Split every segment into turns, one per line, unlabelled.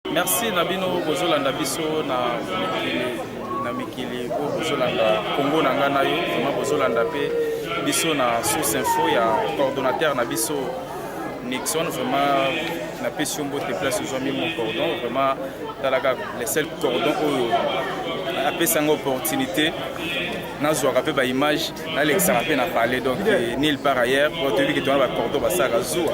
Merci Nabino Bozolanda biso na mikili Bozolanda Congo na ngana yo vraiment Bozolanda pe biso na source info ya coordonnateur na biso Nixon vraiment na pesi mbote place ozwami mon cordon vraiment talaka les seuls cordons oyo apesa nga opportunité nazwaka pe ba image nalekisaka pe na parler donc nil par ailleurs otoyebi ke tona ba cordon basaka zuwa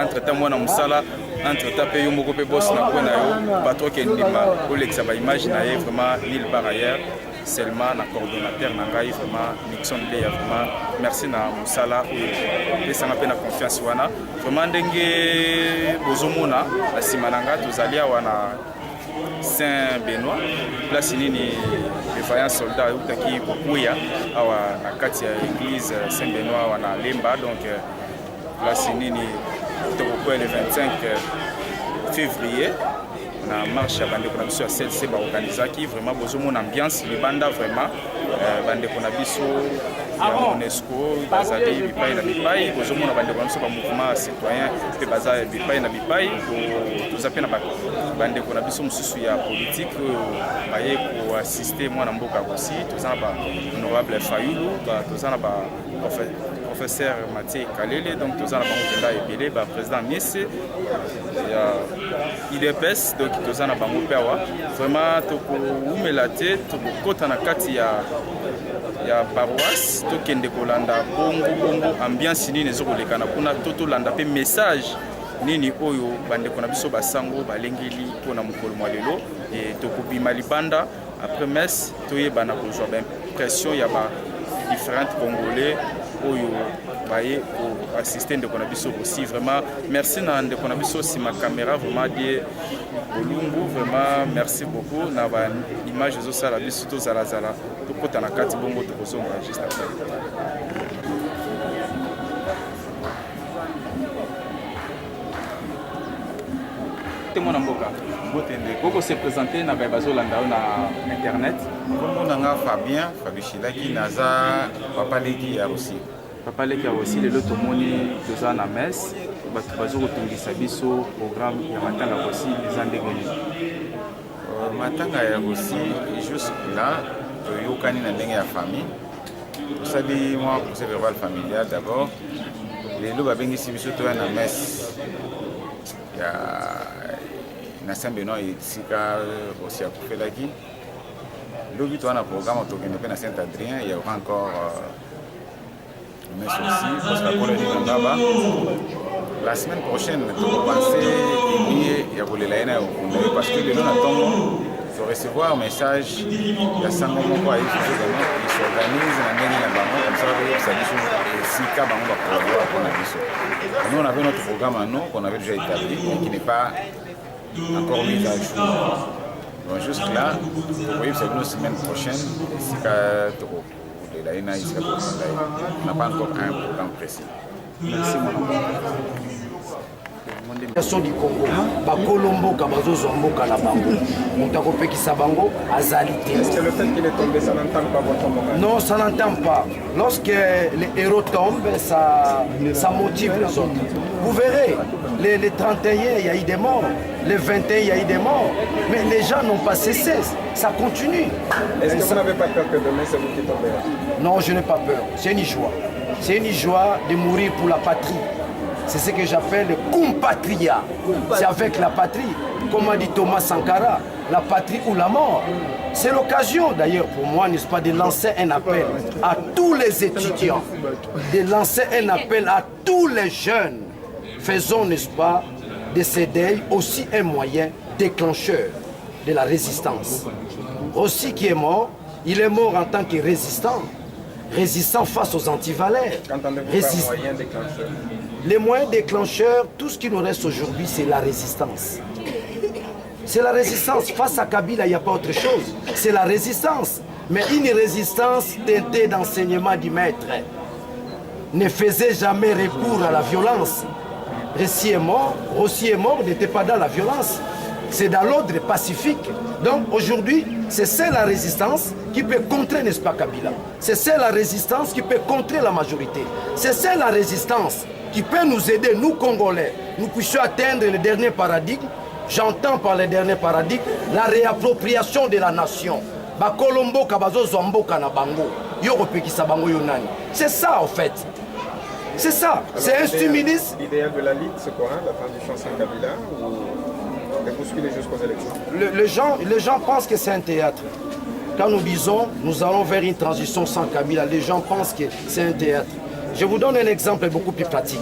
entre temps mwana mosala entre temps pe yo moko pe boss na kona yo bato ke ndima olekisa ba image na ye vraiment nil par ailleurs seulement na coordonnateur na ngai vraiment Nixon Leya vraiment merci na mosala oyo pesanga pe na confiance wana vraiment ndenge bozomona na nsima na ngai tozali awa na Saint-Benoît place nini les vaillants soldats utaki kokuya awa na kati ya église Saint-Benoît wana Lemba donc place nini tokokuya le 25 février na marche ya bandeko na biso ya CLC baorganizaki vraiment bozomona ambiance libanda vraiment bandeko na biso ya UNESCO bazali bipai na bipai bozomona bandeko na biso ba mouvement citoyen pe baza bipai na bipai toza pe na bandeko na biso mosusu ya politique baye koassiste mwana mboka aussi toza na ba honorable Fayulu toza na ba professeur Mathieu Kalele donc toza na bango mpenza ebele ba président Niese ya IDPS donc toza na bango pe awa vraiment tokoumela te tokokota na kati ya paroisse tokende kolanda bongo ambiance nini ezokolekana kuna tolanda pe message nini oyo bandeko na biso basango balengeli mpona mokolo mwa lelo tokobima libanda après messe toyebana kozwa baimpression ya ba différentes congolais oyo baye assister ndeko na biso aussi vraiment merci na ndeko na biso sima caméra vraiment die bolungu vraiment merci beaucoup na ba image ezosala biso tozalazala tokota na kati bongo tokozonga juste après. Mwana mboka Boko se présenter na bazolanda na internet.
Comme on a Fabien Shilaki naza papa leki ya aussi.
Papa leki ya aussi le loto moni toza na messe bato bazoko tungisa biso programme ya matanga aussi les andengeni.
Matanga ya aussi juste là toyokani na ndenge ya famille. Osali moi procès verbal familial d'abord. Les loba bengisi biso toya na messe. Ya na Saint-Benoît ici aussi à Koufelaki. L'objet de programme au Saint-Adrien, il y aura encore mais aussi parce que la semaine prochaine, nous pensons qu'il y a parce que nous attendons de recevoir un message de Sango Moko qui s'organise comme ça nous on avait notre programme à nous qu'on avait déjà établi mais qui n'est pas encore mis à jour. Donc juste là, vous voyez, c'est une semaine prochaine, ici on n'a pas encore un programme précis.
Merci mon
du Congo, Bakolombo, Kabazo Zombo, Kalabango, Moutako Sabango, Azalité.
Est-ce que le fait qu'il est tombé, ça n'entend pas votre moment?
Non, ça n'entend pas. Lorsque les héros tombent, ça motive les autres. Vous verrez, les 31, il y a eu des morts. Les 21, il y a eu des morts. Mais les gens n'ont pas cessé. Ça continue.
Est-ce que vous n'avez pas peur que demain, c'est vous qui tombez là?
Non, je n'ai pas peur. C'est une joie. C'est une joie de mourir pour la patrie. C'est ce que j'appelle le compatriat. C'est avec la patrie. Comme a dit Thomas Sankara, la patrie ou la mort. C'est l'occasion d'ailleurs pour moi, n'est-ce pas, de lancer un appel à tous les étudiants, de lancer un appel à tous les jeunes. Faisons, n'est-ce pas, de ces deuils aussi un moyen déclencheur de la résistance. Aussi qui est mort, il est mort en tant que résistant. Résistant face aux antivaleurs. Les moyens déclencheurs, tout ce qui nous reste aujourd'hui, c'est la résistance. C'est la résistance. Face à Kabila, il n'y a pas autre chose. C'est la résistance. Mais une résistance teintée d'enseignement du maître. Ne faisait jamais recours à la violence. Rossi est mort, n'était pas dans la violence. C'est dans l'ordre pacifique. Donc aujourd'hui, c'est ça la résistance qui peut contrer, n'est-ce pas, Kabila? C'est ça la résistance qui peut contrer la majorité. C'est ça la résistance qui peut nous aider, nous Congolais, nous puissions atteindre le dernier paradigme J'entends par les derniers paradigmes la réappropriation de la nation. Bakolombo kabazo zomboka na bango. Yo repekisa bango yo nani. C'est ça en fait. C'est ça. C'est un stimulus.
L'idéal de la Ligue, c'est quoi? La transition sans Kabila ou de bousculer jusqu'aux élections?
Les gens pensent que c'est un théâtre. Quand nous disons nous allons vers une transition sans Kabila, les gens pensent que c'est un théâtre. Je vous donne un exemple beaucoup plus pratique.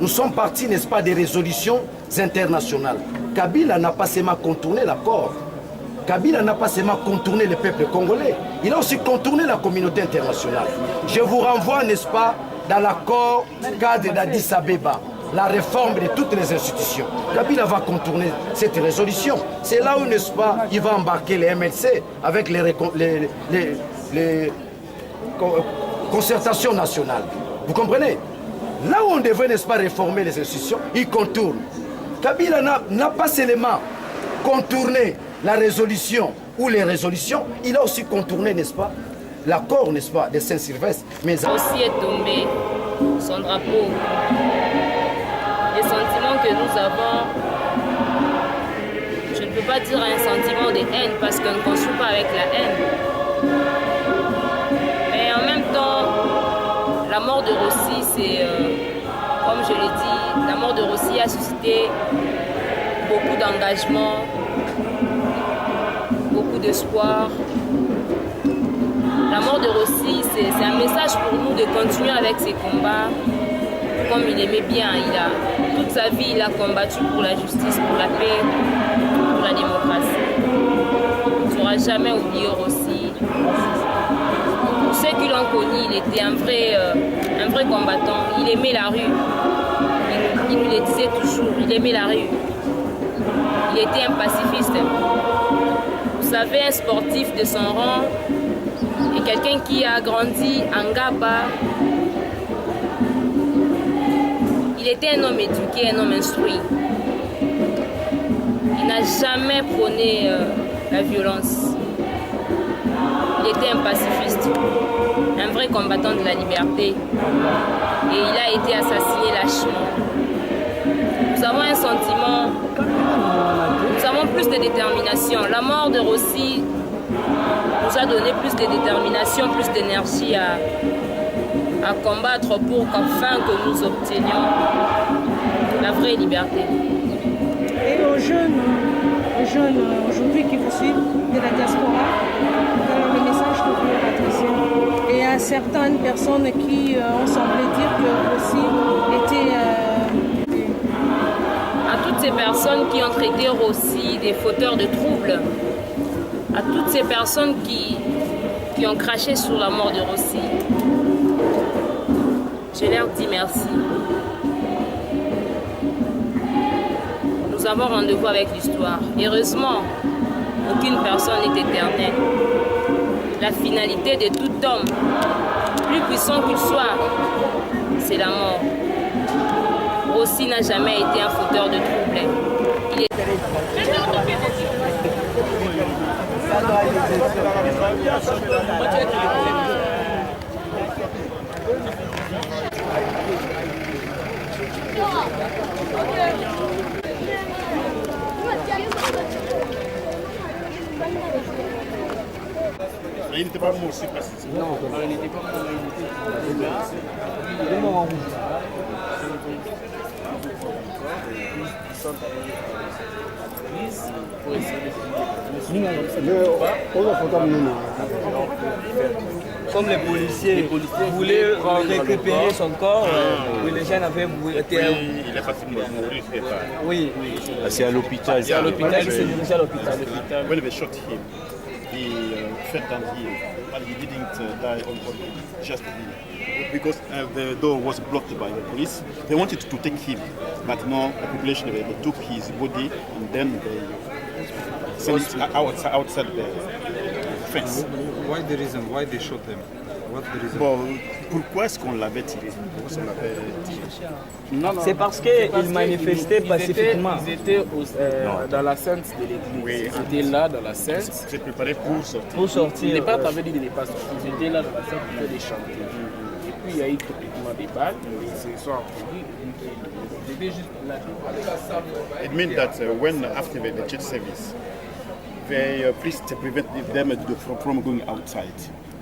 Nous sommes partis, n'est-ce pas, des résolutions internationales. Kabila n'a pas seulement contourné l'accord. Kabila n'a pas seulement contourné le peuple congolais. Il a aussi contourné la communauté internationale. Je vous renvoie, n'est-ce pas, dans l'accord cadre d'Addis Abeba, la réforme de toutes les institutions. Kabila va contourner cette résolution. C'est là où, n'est-ce pas, il va embarquer les MLC avec les concertations nationales. Vous comprenez? Là où on devait, n'est-ce pas, réformer les institutions, il contourne. Kabila n'a pas seulement contourné la résolution ou les résolutions, il a aussi contourné, n'est-ce pas, l'accord, n'est-ce pas, de Saint-Sylvestre. Mais
aussi est tombé son drapeau. Les sentiments que nous avons, je ne peux pas dire un sentiment de haine parce qu'on ne construit pas avec la haine. Mais en même temps, la mort de Rossi, c'est, comme je l'ai dit, la mort de Rossi a suscité beaucoup d'engagement, beaucoup d'espoir. La mort de Rossi, c'est un message pour nous de continuer avec ces combats. Comme il aimait bien, toute sa vie, il a combattu pour la justice, pour la paix, pour la démocratie. On ne saura jamais oublier Rossi. Pour ceux qui l'ont connu, il était un vrai combattant. Il aimait la rue. Il nous le disait toujours, il aimait la rue. Il était un pacifiste. Vous savez, un sportif de son rang et quelqu'un qui a grandi en Gaba. Il était un homme éduqué, un homme instruit. Il n'a jamais prôné la violence. Il était un pacifiste, un vrai combattant de la liberté. Et il a été assassiné lâchement. Nous avons un sentiment, nous avons plus de détermination. La mort de Rossi nous a donné plus de détermination, plus d'énergie à combattre pour qu'enfin que nous obtenions la vraie liberté.
Et aux jeunes aujourd'hui qui vous suivent de la diaspora, le message que vous leur adressez. Et à certaines personnes qui ont semblé dire que Rossi était...
À toutes ces personnes qui ont traité Rossi des fauteurs de troubles, à toutes ces personnes qui ont craché sur la mort de Rossi, je leur dis merci. Nous avons rendez-vous avec l'histoire. Heureusement, aucune personne n'est éternelle. La finalité de tout homme, plus puissant qu'il soit, c'est la mort. Rossi n'a jamais été un fauteur de troubles. Il est...
Il n'était pas mort aussi précis.
Non, il n'était pas mort, il est mort en route. Comme les policiers voulaient récupérer son corps, les gens avaient été...
Oui, il est parti mourir, c'est pas...
Oui,
c'est à l'hôpital.
c'est à l'hôpital, il s'est dirigé à l'hôpital.
When they shot him, he fell down here, but he didn't die just because the door was blocked by the police. They wanted to take him, but no, the population they took his body and then they sent it outside the fence.
Why the reason? Why they shot them? What's the reason?
Bon, pourquoi est-ce qu'on l'avait tiré?
C'est parce qu'ils manifestaient pacifiquement.
Ils étaient dans la scène de l'église.
Oui,
ils étaient là dans la scène.
Vous êtes préparé pour sortir?
Pour sortir.
Il n'est pas avait dit qu'il n'est pas sorti. Ils étaient là dans la scène pour les chanter. Et puis il y a eu complètement des balles. Ils se sont introduits.
It means that when after the church service, the priest prevent them from going outside,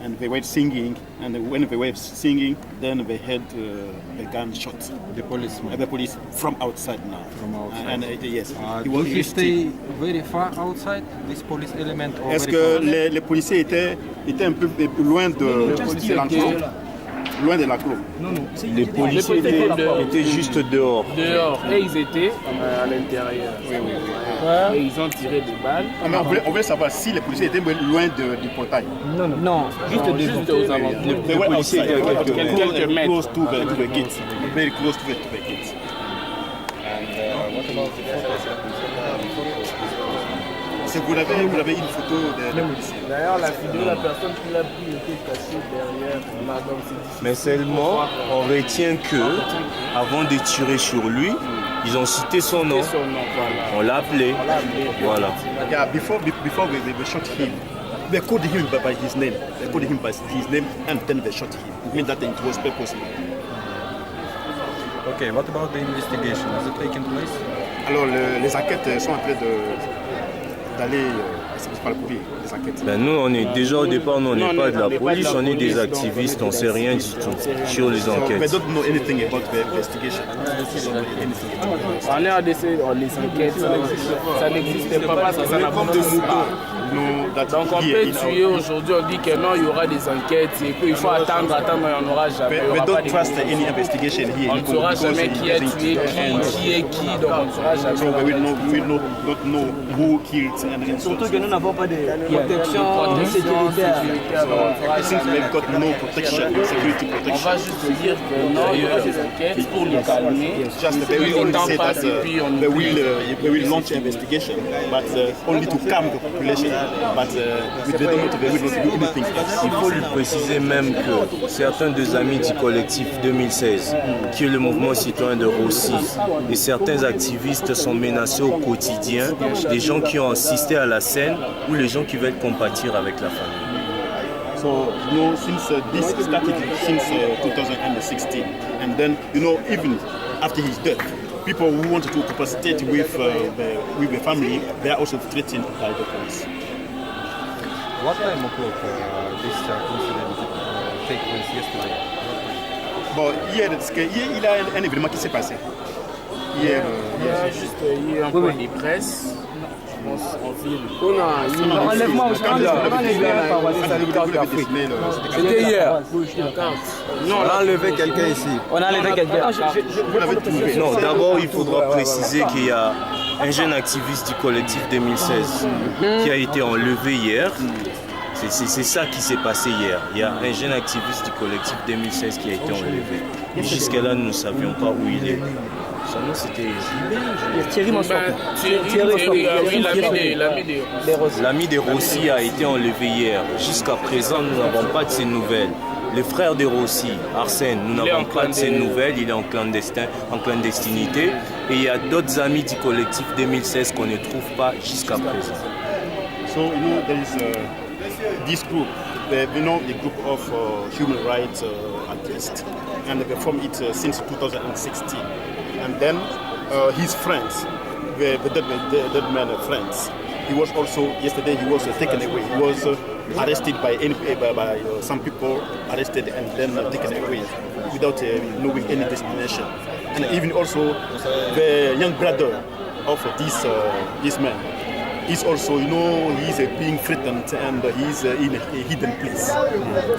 and they were singing. And when they were singing, then they heard the gunshot.
The policeman.
The police from outside now.
From outside.
And yes,
Do you stay very far outside this police element?
Est-ce que les policiers étaient un peu loin de l'enclos? Loin de l'enclos.
Non. Les policiers étaient juste dehors. Et ils étaient à l'intérieur.
Oui.
Et ils ont tiré des balles.
Mais on veut savoir si les policiers étaient loin du portail.
Non. Juste aux alentours.
Les policiers étaient à
quelques mètres.
Close to the gate. Very close to the gate. Vous avez une photo de policiers.
D'ailleurs, la vidéo, la personne qui l'a pris était cachée derrière.
Mais seulement, on retient que, avant de tirer sur lui, ils ont cité son nom. On l'a appelé. Voilà.
Yeah, before they shot him, they called him by his name. They called him by his name and then they shot him. It means that it was purposely.
Okay, what about the investigation? Is it taking place?
Alors, les enquêtes sont en train d'aller par le courrier, les enquêtes.
Ben nous, on est déjà au départ, nous, on n'est pas de la police, on est des activistes, on ne sait rien du tout sur les enquêtes.
We don't know anything about the investigation.
On est en décès, les enquêtes, ça n'existe pas parce que ça n'avance pas. Donc on peut tuer aujourd'hui, on dit que non, il y aura des enquêtes et qu'il faut attendre, mais on n'aura jamais.
We don't trust any investigation here.
On ne saura jamais qui a tué qui est qui, donc on ne saura jamais.
So we don't know who killed and
surtout que nous n'avons pas de protection sécuritaire.
Since we've got no protection, security protection.
On va juste dire que non, il y aura des enquêtes pour nous calmer.
Just they will only say that they will launch investigation, but only to calm the population. But they will not do anything.
Il faut lui préciser même que certains des amis du collectif 2016, qui est le mouvement citoyen de Rossi, et certains activistes sont menacés au quotidien, des gens qui ont assisté à la scène ou les gens qui veulent compatir avec la famille.
So, since this started since 2016, and then, even after his death, people who wanted to participate with the family, they are also threatened by the police.
What time o'clock this incident take place yesterday?
Bon, hier, il y a un événement qui s'est passé. Hier,
il y a juste un point de presse.
C'était hier.
Non, on a enlevé quelqu'un ici.
On a enlevé quelqu'un.
Non, d'abord, il faudra préciser qu'il y a un jeune activiste du collectif 2016 qui a été enlevé hier. C'est ça qui s'est passé hier. Il y a un jeune activiste du collectif 2016 qui a été enlevé. Jusqu'à-là, nous ne savions pas où il est. Son nom, c'était
Thierry Mansour.
L'ami de Rossi a été enlevé hier. Jusqu'à présent, nous n'avons pas de ses nouvelles. Le frère de Rossi, Arsène, nous n'avons pas de ses nouvelles. Il est en clandestinité. Et il y a d'autres amis du collectif 2016 qu'on ne trouve pas jusqu'à présent.
So, there is this group, the group of human rights activists, and they formed it since 2016. And then his friends, the dead man friends, he was also, yesterday he was taken away. He was arrested by some people, arrested and then taken away without knowing any destination. And even also the young brother of this man, he's also, he's being threatened and he's in a hidden place.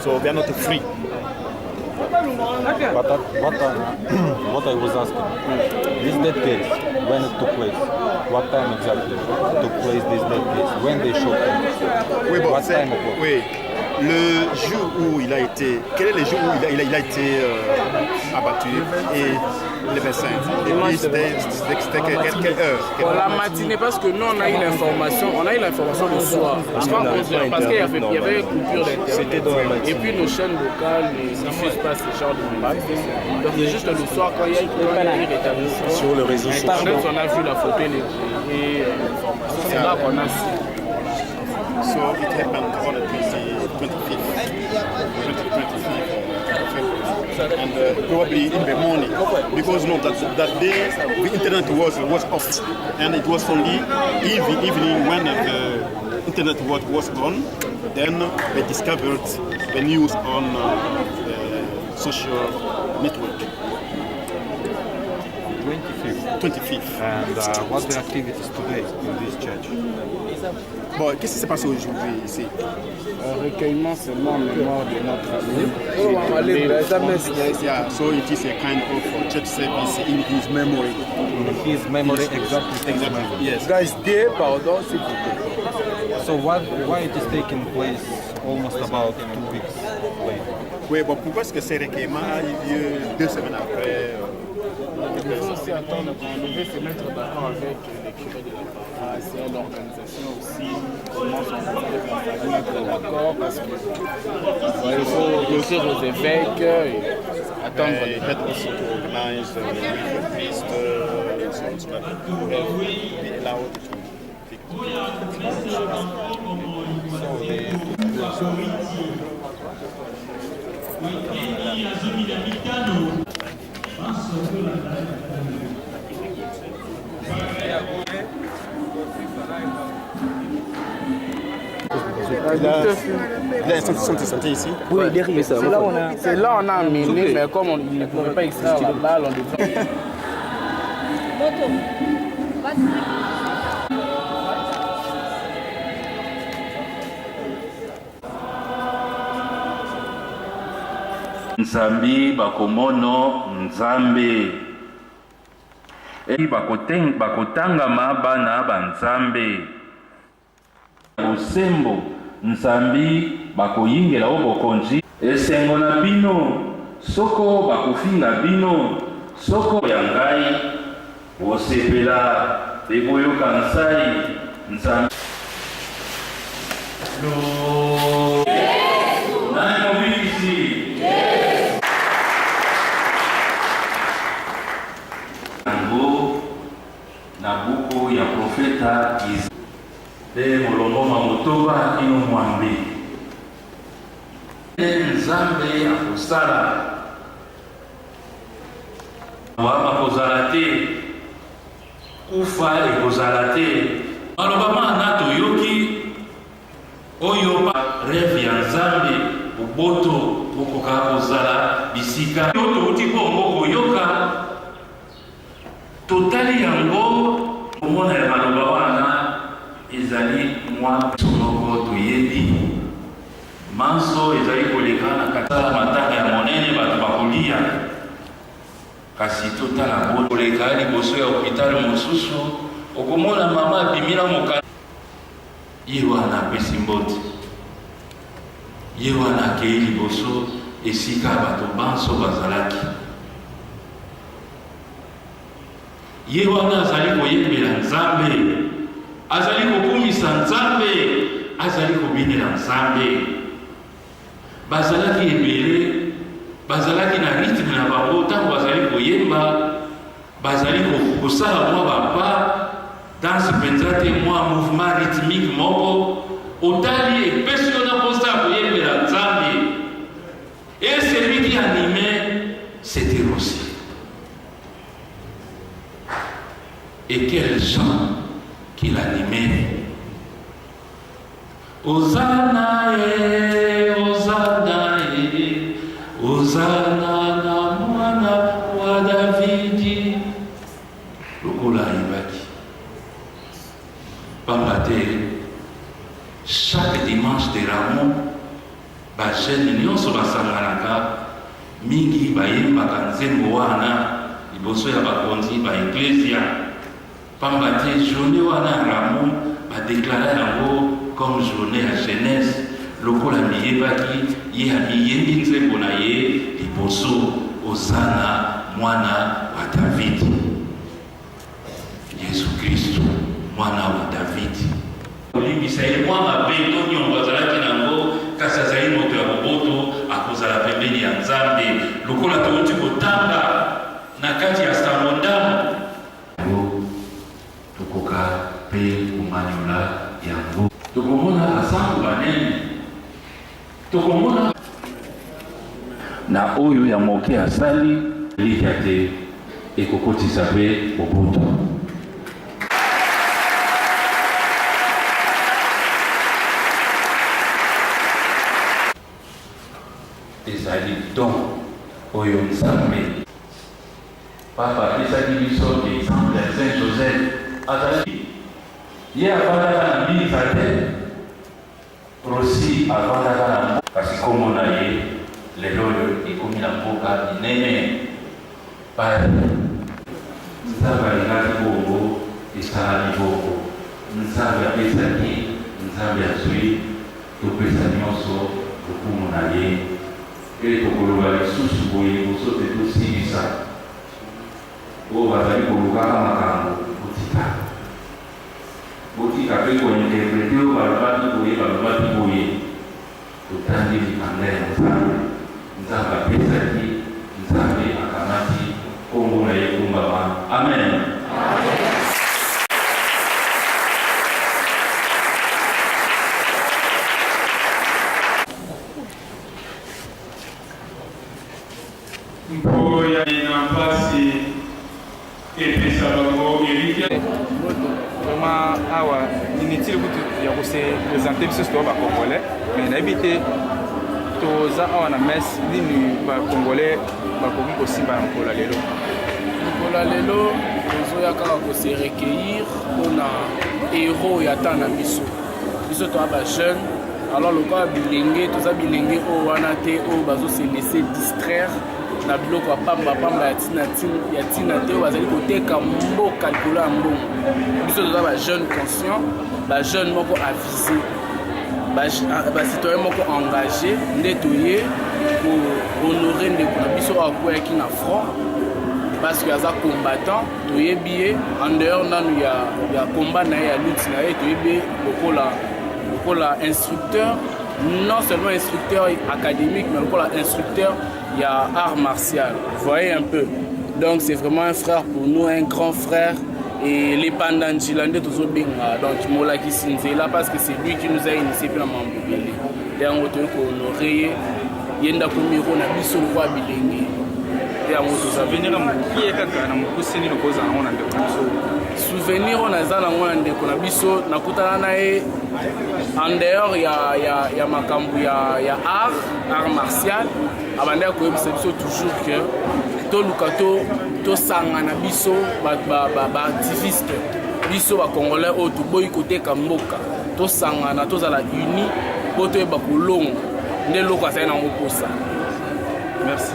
So they are not free.
But what I was asking, this death case, when it took place, what time exactly took place this death case? When they shot him?
Oui, bon,
what time o'clock?
Oui, le jour où il a été, quel est le jour où il a été abattu et le médecin? Et puis c'était quelle heure?
La matinée, parce que nous on a eu l'information le soir. Parce qu'il y avait une coupure d'internet.
C'était dans la matinée.
Et puis nos chaînes locales ne diffusent pas ce genre de images. Donc c'est juste le soir quand il y a eu rétablissement.
Sur le réseau social.
On a vu la photo et l'information. C'est là qu'on a su.
So it happened on the 25th and probably in the morning, because that day the internet was off, and it was only evening when the internet was gone. Then they discovered the news on social network. 25th.
And what's the activities today in this church?
Bon, qu'est-ce qui s'est passé aujourd'hui ici?
Recueillement seulement en mémoire de notre ami.
Yeah, so it is a kind of church service in his memory.
In his memory, exactly.
Yes.
Guys, day, pardon, s'il vous plaît.
So why it is taking place almost about 2 weeks later?
Oui, bon, pourquoi est-ce que ces recueillements a eu lieu 2 semaines après?
Il faut aussi attendre qu'on devait se mettre d'accord avec les curés de la paroisse et l'organisation aussi, comment s'organiser avec la famille pour l'accord, parce qu'il faut réussir aux évêques et attendre les
had also to organize with the priest so that be allowed to Il a un centre de santé ici.
Oui, derrière ça. C'est là on a un mini, mais comme on ne pouvait pas extraire la balle, on devait.
Nzambi bakomono nzambe bakotangama bana banzambe bosembo nzambi bakoyingela o bokonzi esengo na bino soko bakofinga bino soko ya ngai bosepela eboyoka nsai nzambi nani mobikisi na buku ya profeta Isaia molongo mamotoba ino mwambe nzambe akosala wama kozala te kufa ekozala te maloba mana toyoki oyo rêve ya nzambe boboto bokoka kozala bisika yo touti bongo koyoka totali yango omona ya maloba wana ezali mwa sonoko toyebi manso ezali kolekana kata matanga ya monene bato bakolia kasi totala bo koleka liboso ya hôpital mosusu okomona mama abimina mokanda ye wana apesi mbote ye wana akei liboso esika bato banso bazalaki ye wana azali koyembela nzambe azali kokumisa nzambe azali kobinela nzambe bazalaki ebele bazalaki na rythme na bango ntango bazali koyemba bazali kosala mwa bapa danse mpenza te mwa mouvement rythmique moko otali epesi yo na posa ya koyembela nzambe et celui qui animait c'était Rossi. Et quels gens qu'il animait. Hosanna, Hosanna, Hosanna, na mwana wa Davidi. Lokola ibaki. Pambate, chaque dimanche de Ramon, bajene nyonso basanganaka mingi bayembaka nzembo wana liboso ya bakonzi ba eklesia. Pambate journée wana Ramon badeklara yango comme journée ya jeunesse lokola miyebaki ye amiyembi nzembo na ye liboso Hosanna mwana wa Davidi. Yesu Kristo mwana wa Davidi olimbisa ye mwa mabe to nyongo azalaki nango kasi azali moto ya boboto akozala pembeni ya Nzambe lokola touti kotanga na kati ya Stamondamo tokoka pe komaniola yango tokomona asango banene tokomona na oyo ya moke asali elikya te ekokotisa mpe mobutu. ezali don oyo nzambe papa apesaki biso exemple ya saint joseph azali ye avandaka na mbisa te rosi avandaka na mboka kasi kombo na ye lelo oyo ekomi na mboka minene pale nzambe alingaki bongo esalami bongo nzambe apesaki nzambe azwi topesa nyonso lokumu na ye mpe tokoloba lisusu boye liboso te tosilisa oyo bazali kolukaka makambo botika mpe kointerprete oyo balobaki boye balobaki boye totandi likanda ya nzambe nzambe apesaki nzambe akamati kombo na ye kumbama amen.
mpo ya na mpasi epesa bango erike
vraiment awa inutile kutu ya kose présenter biso toa bacongolais mais nayebi te toza awa na messe nini bacongolais bakoki kosimba na mokolo lelo.
mokolo lelo tozoya kaka kose recueillir mpona héros ya temps na biso toa bajeune. alors lokola bilenge toza bilenge oyo wana te oyo bazose laisser distraire na biloko ya pamba ya tina te oyo bazali koteka mboka likolo ya mbongo. biso toza bajeune conscient, bajeune moko avise, bacitoyen moko engagé nde toye kohonore ndeko na biso oyo akweyaki na front parce que aza combattant. toyebi ye en dehors nanu ya combat na ye ya lutte na ye toyebi ye lokola instructeur, non seulement instructeur académique mais lokola instructeur il y a art martial, vous voyez un peu. Donc c'est vraiment un frère pour nous, un grand frère. Et les pandanjilande tous benga donc Molaki Sinzela parce que c'est lui qui nous a initié pour la mambélé. Et en autre qu'on aurait yenda komiro na biso kwa bilenge. Et en autre ça venir qui est kaka na mkuseni lokoza na ona ndeko biso. Souvenir on a za na ona ndeko na biso na kutana na e en dehors ya makambu ya art martial abanda ko yebisa biso toujours que to sangana biso ba activiste biso ba congolais oyo toboyi koteka mboka to sangana tozala uni po toyeba kolonga nde loko azali nango posa. Merci.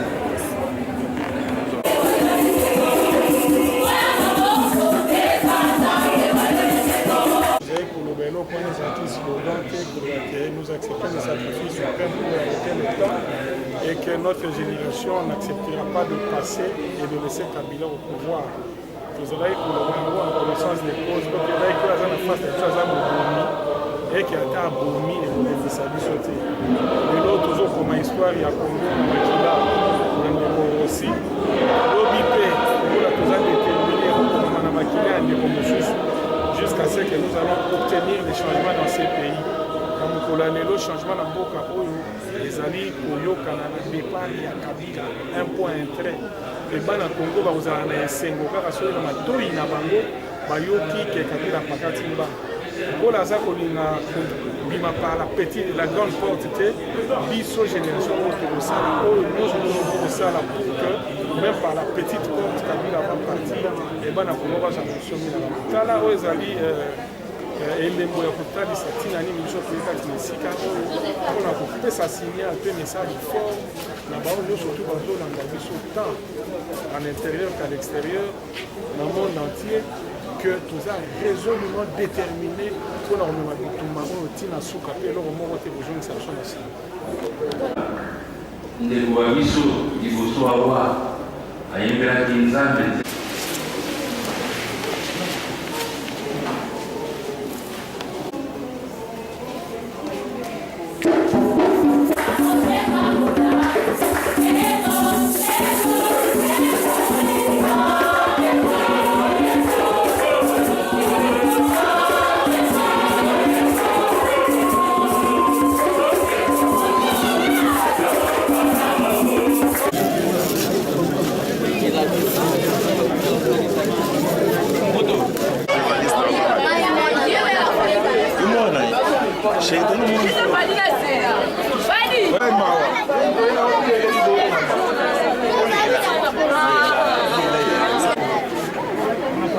Nous acceptons le sacrifice suprême pour arrêter le temps et que notre génération n'acceptera pas de passer et de laisser Kabila au pouvoir. Nous allons pour le Rwanda en connaissance des causes, parce que là, il y a une phase de choses à Boumi et qui a été à Boumi et vous devez savoir sauter. Et là, toujours comme histoire, il y a Congo, Makila, Mandebo aussi. L'OBP, nous la faisons déterminer comme Makila et Ndebo jusqu'à ce que nous allons obtenir des changements dans ces pays. Comme le changement dans Boka Oyo, les alliés Oyoka na départ ya Kabila, un point intérêt. Les bana Congo ba uzana na esengo kaka so na matoi na bango bayoki ke Kabila pakatimba. Kola za kolinga bima par la petite la grande porte te biso génération au sala oyo nous au sala pour que même par la petite porte Kabila va partir et bana Congo ba chanson na tala oyo zali elembo ya kotalisa ntina nini biso toyeka tinesika oyo mpona kopesa signal mpe message fort na bao nyonso to bazolanda biso tant en intérieur qu'à l'extérieur na monde entier que toza résolument déterminé mpona komema bitumba oyo ntina suka mpe eloko moko te kozongisa biso na nsima
ndeko ya biso liboso awa ayembelaki nzambe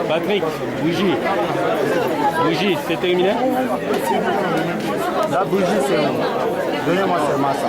Patrick, bougie. Bougie, c'est terminé?
La bougie, c'est bon. Donnez-moi seulement ça.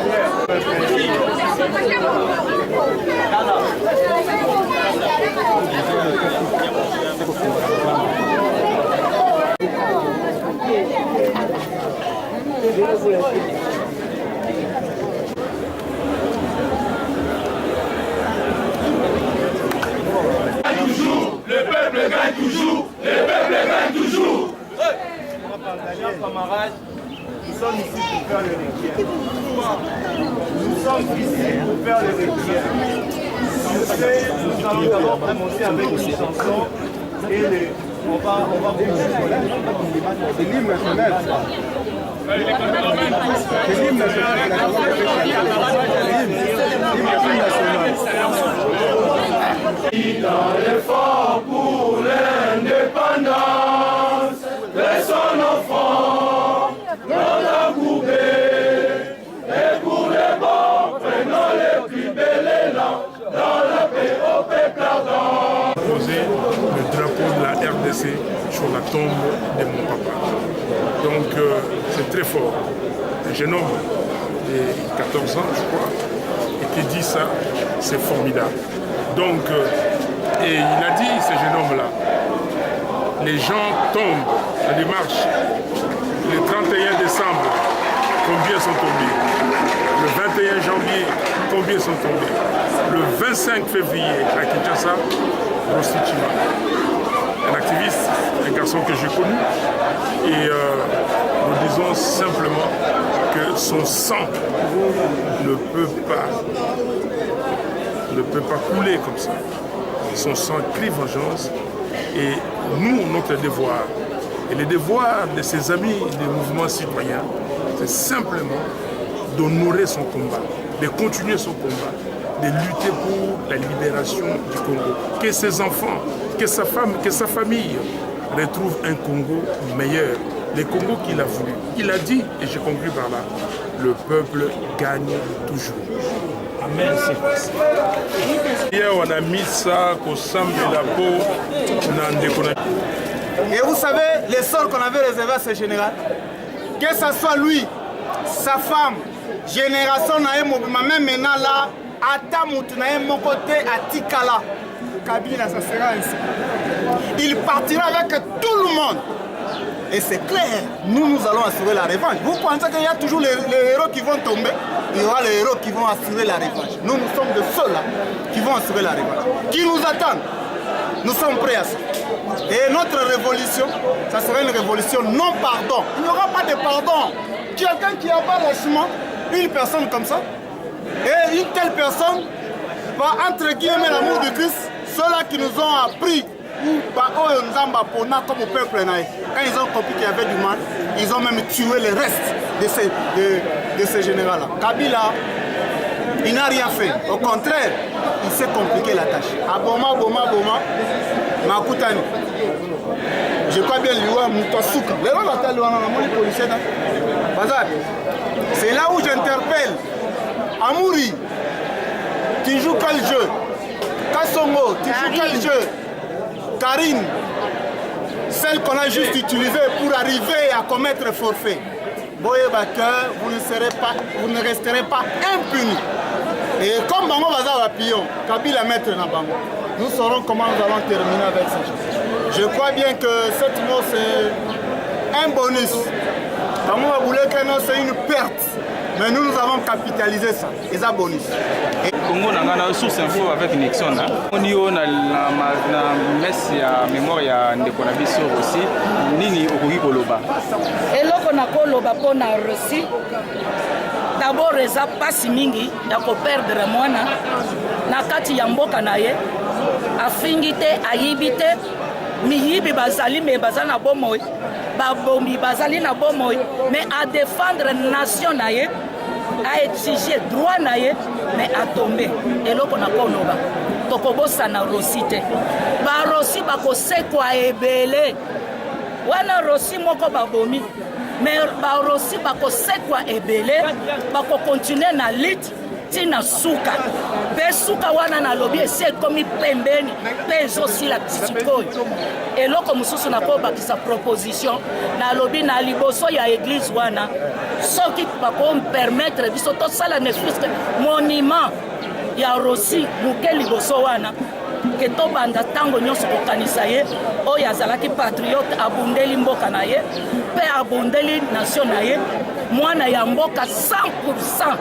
Le peuple gagne toujours, le peuple gagne toujours.
Chers camarades, nous sommes ici pour faire le requiem. Nous sommes ici pour faire le requiem. Nous allons d'abord commencer avec une chanson et on va c'est l'hymne national. C'est l'hymne national.
Dans l'effort pour l'indépendance, laissons nos fronts dans la coupée. Et pour les bons, prenons les plus belles élans dans la paix au peuple ardent.
Poser le drapeau de la RDC sur la tombe de mon papa. Donc c'est très fort. Un jeune homme de 14 ans, je crois, et qui dit ça, c'est formidable. Donc, et il a dit, ce jeune homme-là, les gens tombent à des marches. Le 31 décembre, combien sont tombés? Le 21 janvier, combien sont tombés? Le 25 février, à Kinshasa, Rossi Chima, un activiste, un garçon que j'ai connu. Et nous disons simplement que son sang ne peut pas couler comme ça. Son sang crie vengeance. Et nous, notre devoir, et le devoir de ses amis des mouvements citoyens, c'est simplement d'honorer son combat, de continuer son combat, de lutter pour la libération du Congo. Que ses enfants, que sa femme, que sa famille retrouvent un Congo meilleur. Le Congo qu'il a voulu. Il a dit, et je conclue par là, le peuple gagne toujours. Amen. Hier, on a mis ça au samedi de la peau.
Et vous savez, les sorts qu'on avait réservés à ce général, que ce soit lui, sa femme, génération, même maintenant là, Atamout, mon côté, à Tikala, Kabila, ça sera ainsi. Il partira avec tout le monde. Et c'est clair, nous allons assurer la revanche. Vous pensez qu'il y a toujours les héros qui vont tomber? Il y aura les héros qui vont assurer la revanche. Nous sommes de ceux-là qui vont assurer la revanche. Qui nous attendent? Nous sommes prêts à ça. Et notre révolution, ça sera une révolution non pardon. Il n'y aura pas de pardon. Quelqu'un qui abat lâchement une personne comme ça, et une telle personne va entre guillemets l'amour du Christ, ceux-là qui nous ont appris comme au peuple, quand ils ont compris qu'il y avait du mal, ils ont même tué les restes de ces généraux-là. Kabila, il n'a rien fait. Au contraire, il s'est compliqué la tâche. Aboma, Makutani. Je crois bien Liwa Moutasuka. C'est là où j'interpelle Amouri. Tu joues quel jeu? Kassongo, tu joues quel jeu? Karine, celle qu'on a juste utilisée pour arriver à commettre forfait. Boye Baker, vous ne resterez pas impunis. Et comme Bango Baza Papillon, Kabila mettre dans Bango, nous saurons comment nous allons terminer avec ces choses. Je crois bien que cette mot c'est un bonus. Bango Baboulekeno c'est une perte. Mais nous avons capitalisé ça. Et ça bonus.
Congo n'a source info avec Nixon. On y a la messe ya mémoire ya ndeko na biso aussi. Nini okoki koloba?
Eloko na koloba pona Russie. D'abord eza pasi mingi ya ko perdre mwana na kati ya mboka na ye. Afingi te, ayibi te. Miyibi bazali me bazana bomoi. Babomi bazali na bomoi. Mais à défendre nation na ye. A exiger droit na ye, mais a tomber. Et là, on a konoba. Tokobosa na Rossi te. Ba Rossi bako sekwa ebele. Wana Rossi moko babomi. mais barosi bakosekwa ebele bakokontinue na lite tina suka mpe suka wana nalobi esi ekomi pembeni mpe ezosila sikoyo eloko mosusu nakobakisa proposition nalobi na liboso ya église wana soki bakompermettre biso tosala ne fût-ce monument ya rosi moke liboso wana ke tobanda ntango nyonso kokanisa ye oyo azalaki patriote abundeli mboka na ye mpe abundeli nation na ye mwana ya mboka 100%.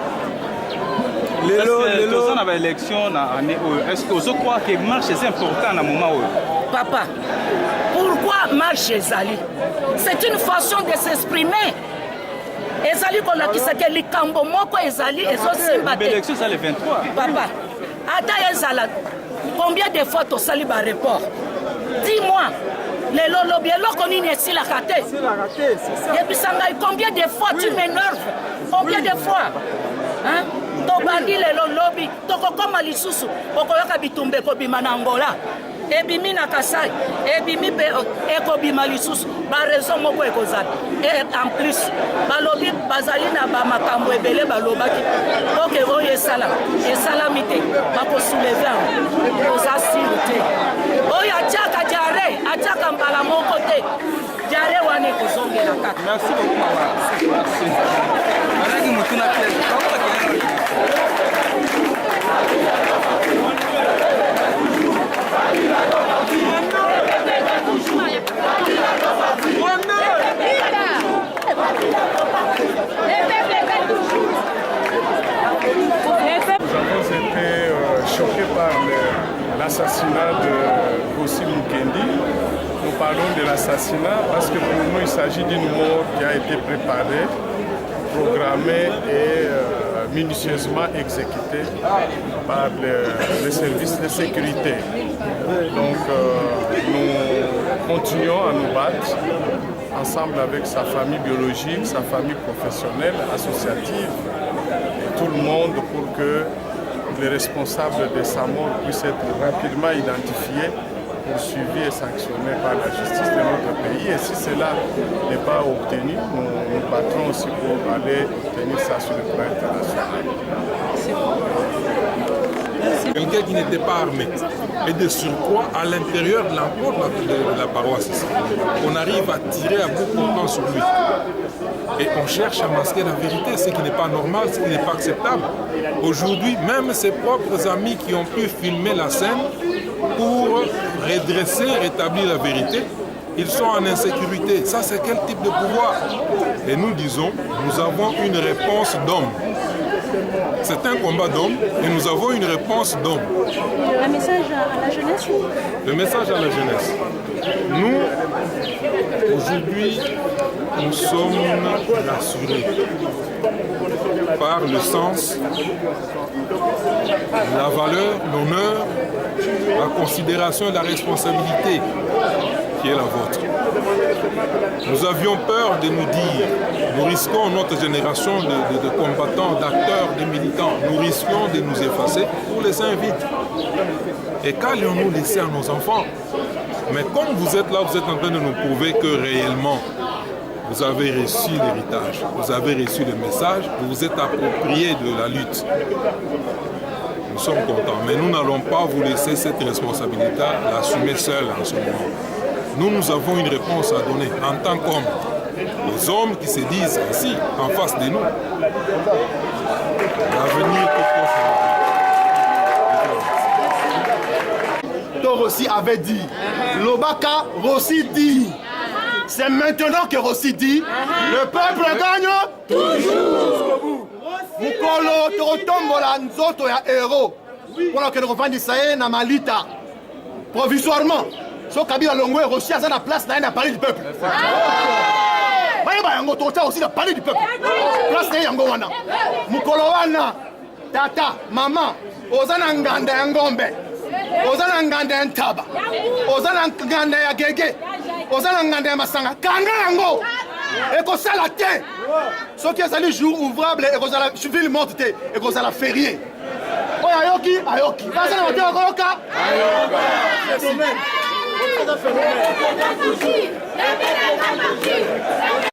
Lelo na élection na année est-ce que vous croyez que marche est important na moment où
papa pourquoi marche ezali c'est une façon de s'exprimer ezali kolakisa ke likambo moko ezali ezosimba te
l'élection c'est le 23
papa ata ezala combien de fois tosali ba report dis-moi lelo lobi eloko nini esilaka te yebisa ngai combien de fois tu m'énerves combien de fois hein? Tobandi lelo lobi tokokoma lisusu okoyoka bitumba ekobima na Angola ebimi na Kasai ebimi pe ekobima lisusu baraison moko ekozala et en plus balobi bazali na bamakambo ebele balobaki oke oyo esalami te bakosouleve oza sire te oyo atiaka jare atiaka mbala moko te jare wana ekozongela kaka.
Merci beaucoup mama. Merci. Manaki mutuna pia.
Nous avons été choqués par l'assassinat de Rossi Mukendi. Nous parlons de l'assassinat parce que pour nous il s'agit d'une mort qui a été préparée, programmée et minutieusement exécutée par les services de sécurité. Donc nous continuons à nous battre ensemble avec sa famille biologique, sa famille professionnelle, associative et tout le monde pour que les responsables de sa mort puissent être rapidement identifiés, poursuivis et sanctionnés par la justice de notre pays. Et si cela n'est pas obtenu, nous battrons aussi pour aller obtenir ça sur le plan international.
Quelqu'un qui n'était pas armé et de surcroît à l'intérieur de l'encore de la paroisse. On arrive à tirer à bout portant sur lui. Et on cherche à masquer la vérité, ce qui n'est pas normal, ce qui n'est pas acceptable. Aujourd'hui, même ses propres amis qui ont pu filmer la scène pour redresser, rétablir la vérité, ils sont en insécurité. Ça, c'est quel type de pouvoir? Et nous disons, nous avons une réponse d'homme. C'est un combat d'homme et nous avons une réponse d'homme.
Un message à la jeunesse?
Le message à la jeunesse. Nous, aujourd'hui, nous sommes rassurés par le sens, la valeur, l'honneur, la considération et la responsabilité qui est la vôtre. Nous avions peur de nous dire, nous risquons notre génération de combattants, d'acteurs, de militants, nous risquons de nous effacer pour les invites. Et qu'allions-nous laisser à nos enfants? Mais comme vous êtes là, vous êtes en train de nous prouver que réellement, vous avez reçu l'héritage, vous avez reçu le message, vous vous êtes approprié de la lutte. Nous sommes contents, mais nous n'allons pas vous laisser cette responsabilité, l'assumer seul en ce moment. Nous avons une réponse à donner en tant qu'hommes. Les hommes qui se disent ainsi, en face de nous. L'avenir
Rossi avait dit, Lobaka, Rossi dit. C'est maintenant que Rossi dit, le peuple gagne toujours. Mukolo totombola nzoto ya héros. Voilà que nous revendissons na malita provisoirement. So Kabila Longwe Rossi a la place na Palais du peuple. Yango tota aussi la Palais du peuple. Place na yango wana. Mukolo wana tata mama ozana nganda ya ngombe. Ozana nganda ya ntaba. Ozana nganda ya gege. Ozana nganda ya masanga. Kanga yango. Ekosala te. Ce qui est allé jour ouvrable et Rosala ville morte te et Rosala férié. Oya ayoki ayoki. Bazana wote okoloka. Ayoka.